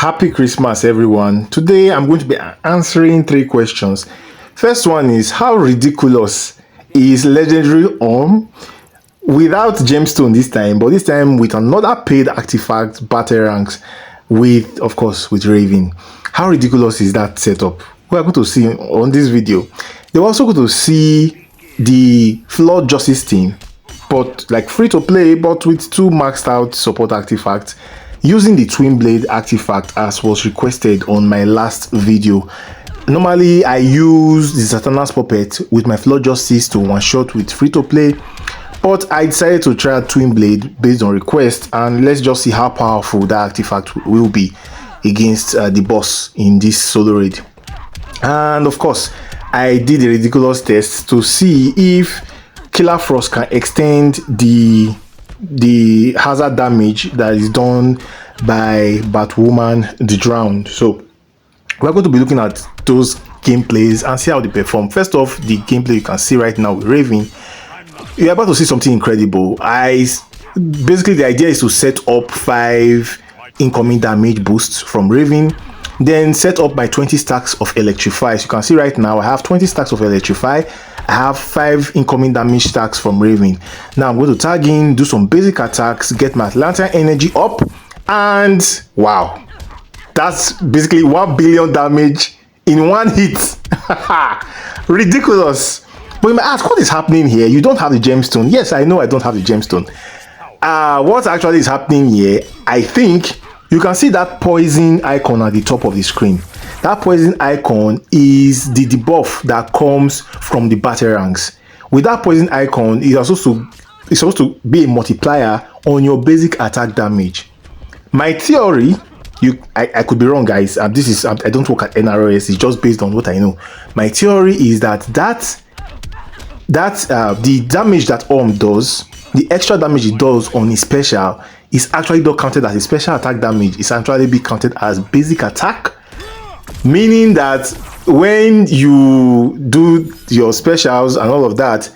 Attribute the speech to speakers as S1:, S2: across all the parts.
S1: Happy Christmas, everyone. Today I'm going to be answering three questions. First one is, how ridiculous is legendary without gemstone this time, but this time with another paid artifact battle ranks with, of course, with Raven. How ridiculous is that setup? We are going to see on this video. They're also going to see the Flaw justice team, but like free to play, but with two maxed out support artifacts, using the twin blade artifact as was requested on my last video. Normally I use the Satana's puppet with my Flaw justice to one shot with free to play, but I decided to try twin blade based on request, and let's just see how powerful that artifact will be against the boss in this solo raid. And of course I did a ridiculous test to see if Killer Frost can extend the hazard damage that is done by Batwoman the Drowned. So we're going to be looking at those gameplays and see how they perform. First off, the gameplay you can see right now with Raven, you're about to see something incredible. Basically the idea is to set up 5 incoming damage boosts from Raven, then set up by 20 stacks of Electrify. As you can see right now, I have 20 stacks of Electrify. I have 5 incoming damage stacks from Raven. Now I'm going to tag in, do some basic attacks, get my Atlanta energy up, and wow, that's basically 1 billion damage in one hit. Ridiculous. But you might ask, what is happening here? You don't have the gemstone. Yes, I know I don't have the gemstone. What actually is happening here, I think you can see that poison icon at the top of the screen. That poison icon is the debuff that comes from the battle ranks. With that poison icon, it's supposed to be a multiplier on your basic attack damage. My theory, I could be wrong, guys. I don't work at NRS. It's just based on what I know. My theory is that the damage that does, the extra damage it does on his special, is actually not counted as a special attack damage. It's actually be counted as basic attack, meaning that when you do your specials and all of that,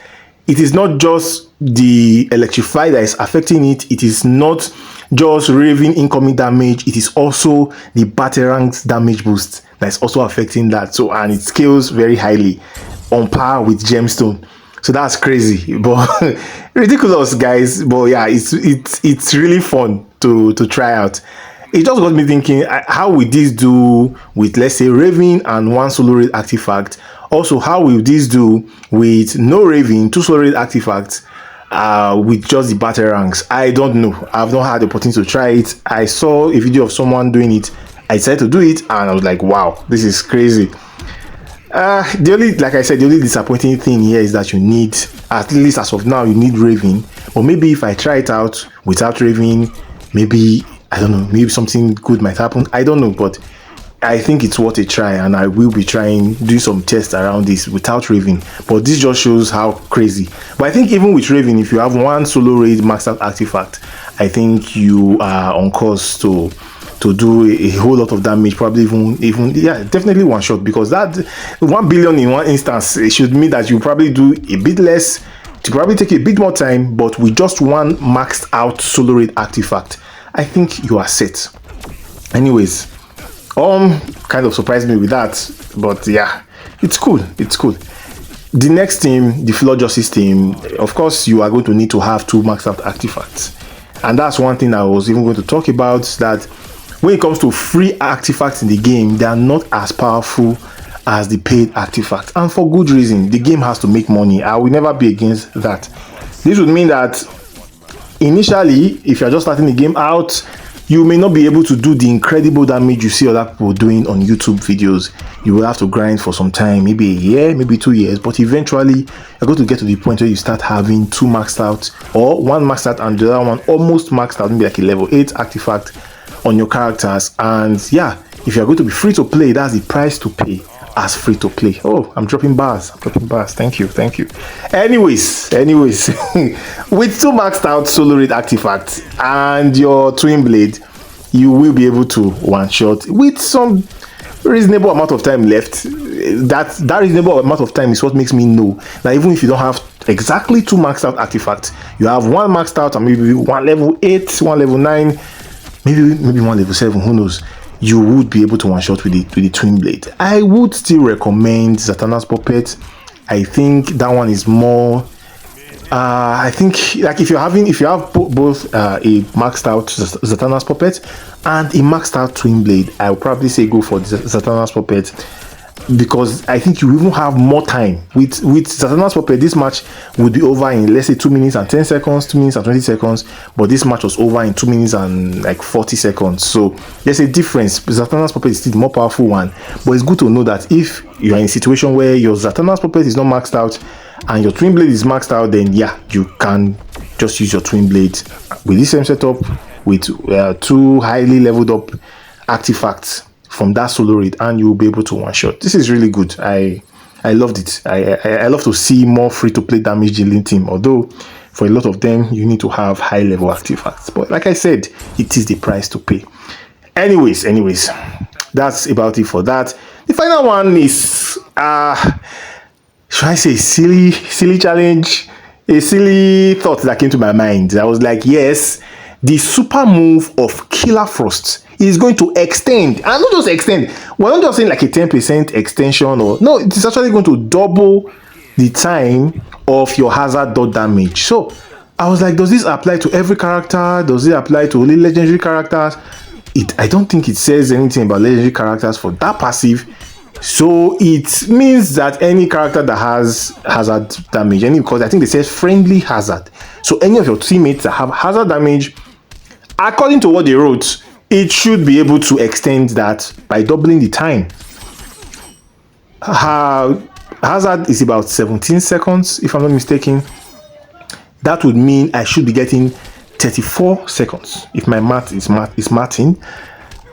S1: it is not just the Electrify that is affecting it. It is not just Raven incoming damage. It is also the battle ranks damage boost that is also affecting that. So, and it scales very highly, on par with gemstone. So that's crazy, but ridiculous, guys. But yeah, it's really fun to try out. It just got me thinking, how will this do with, let's say, Raven and 1 solo raid artifact? Also, how will this do with no Raven, 2 solo raid artifacts, with just the battle ranks? I don't know. I've not had the opportunity to try it. I saw a video of someone doing it. I decided to do it, and I was like, wow, this is crazy. Like I said, the only disappointing thing here is that you need, at least as of now, you need Raven. Or maybe if I try it out without Raven, maybe, I don't know, maybe something good might happen. I don't know, but I think it's worth a try, and I will be do some tests around this without Raven. But this just shows how crazy. But I think even with Raven, if you have 1 solo raid maxed out artifact, I think you are on course to do a whole lot of damage, probably even yeah, definitely one shot, because that 1 billion in one instance, it should mean that you probably do a bit less, to probably take a bit more time, but with just 1 maxed out solo raid artifact, I think you are set. Anyways, kind of surprised me with that, but yeah, it's cool. The next team, the Flaw justice team, of course you are going to need to have 2 maxed out artifacts, and that's one thing I was even going to talk about, that when it comes to free artifacts in the game, they are not as powerful as the paid artifacts, and for good reason. The game has to make money. I will never be against that. This would mean that initially, if you're just starting the game out, you may not be able to do the incredible damage you see other people doing on YouTube videos. You will have to grind for some time, maybe a year, maybe 2 years, but eventually you're going to get to the point where you start having 2 maxed out, or 1 maxed out and the other one almost maxed out, maybe like a level 8 artifact on your characters. And yeah, if you're going to be free to play, that's the price to pay as free to play. Oh, I'm dropping bars. Thank you. Anyways, with 2 maxed out solo raid artifacts and your twin blade, you will be able to one shot with some reasonable amount of time left. That reasonable amount of time is what makes me know that even if you don't have exactly 2 maxed out artifacts, you have 1 maxed out and maybe 1 level 8, 1 level 9, maybe 1 level 7, who knows. you would be able to one shot with the twin blade. I would still recommend Zatanna's puppet. I think that one is more. I think like if you have both a maxed out Zatanna's puppet and a maxed out twin blade, I would probably say go for Zatanna's puppet, because I think you even have more time with Zatanna's puppet. This match would be over in, let's say, 2 minutes and 10 seconds, 2 minutes and 20 seconds, but this match was over in 2 minutes and like 40 seconds. So there's a difference. Zatanna's puppet is still the more powerful one, but it's good to know that if you are in a situation where your Zatanna's puppet is not maxed out and your twin blade is maxed out, then yeah, you can just use your twin blade with the same setup with 2 highly leveled up artifacts from that solo raid, and you'll be able to one shot. This is really good. I loved it. I love to see more free to play damage dealing team, although for a lot of them you need to have high level artifacts, but like I said, it is the price to pay. Anyways, that's about it for that. The final one is should I say silly challenge, a silly thought that came to my mind. I was like, yes, the super move of Killer Frost is going to extend, and not just extend, we're not just saying like a 10% extension, or no, it is actually going to double the time of your hazard dot damage. So I was like, does this apply to every character? Does it apply to only legendary characters? I don't think it says anything about legendary characters for that passive. So it means that any character that has hazard damage, because I think they say friendly hazard, so any of your teammates that have hazard damage, according to what they wrote, it should be able to extend that by doubling the time. Hazard is about 17 seconds, if I'm not mistaken. That would mean I should be getting 34 seconds, if my math is mathing.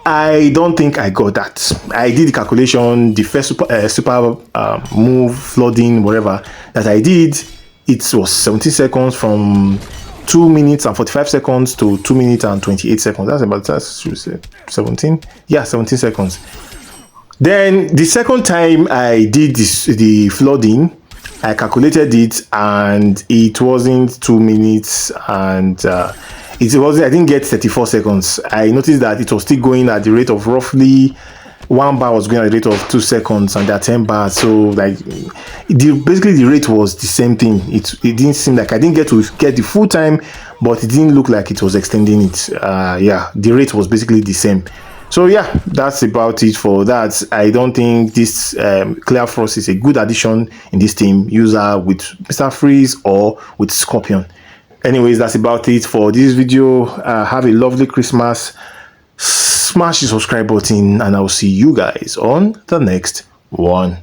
S1: I don't think I got that. I did the calculation, the first super move, flooding, whatever, that I did, it was 17 seconds from 2 minutes and 45 seconds to 2 minutes and 28 seconds. That's should say 17. Yeah, 17 seconds. Then the second time I did the flooding, I calculated it and it wasn't 2 minutes and it wasn't, I didn't get 34 seconds. I noticed that it was still going at the rate of roughly 1 bar was going at the rate of 2 seconds, and there are 10 bars. So like basically the rate was the same thing. It didn't seem like I didn't get the full time, but it didn't look like it was extending it. Yeah, the rate was basically the same. So yeah, that's about it for that. I don't think this Clear Frost is a good addition in this team, user with Mr. Freeze or with Scorpion. Anyways, that's about it for this video. Have a lovely Christmas. Smash the subscribe button, and I'll see you guys on the next one.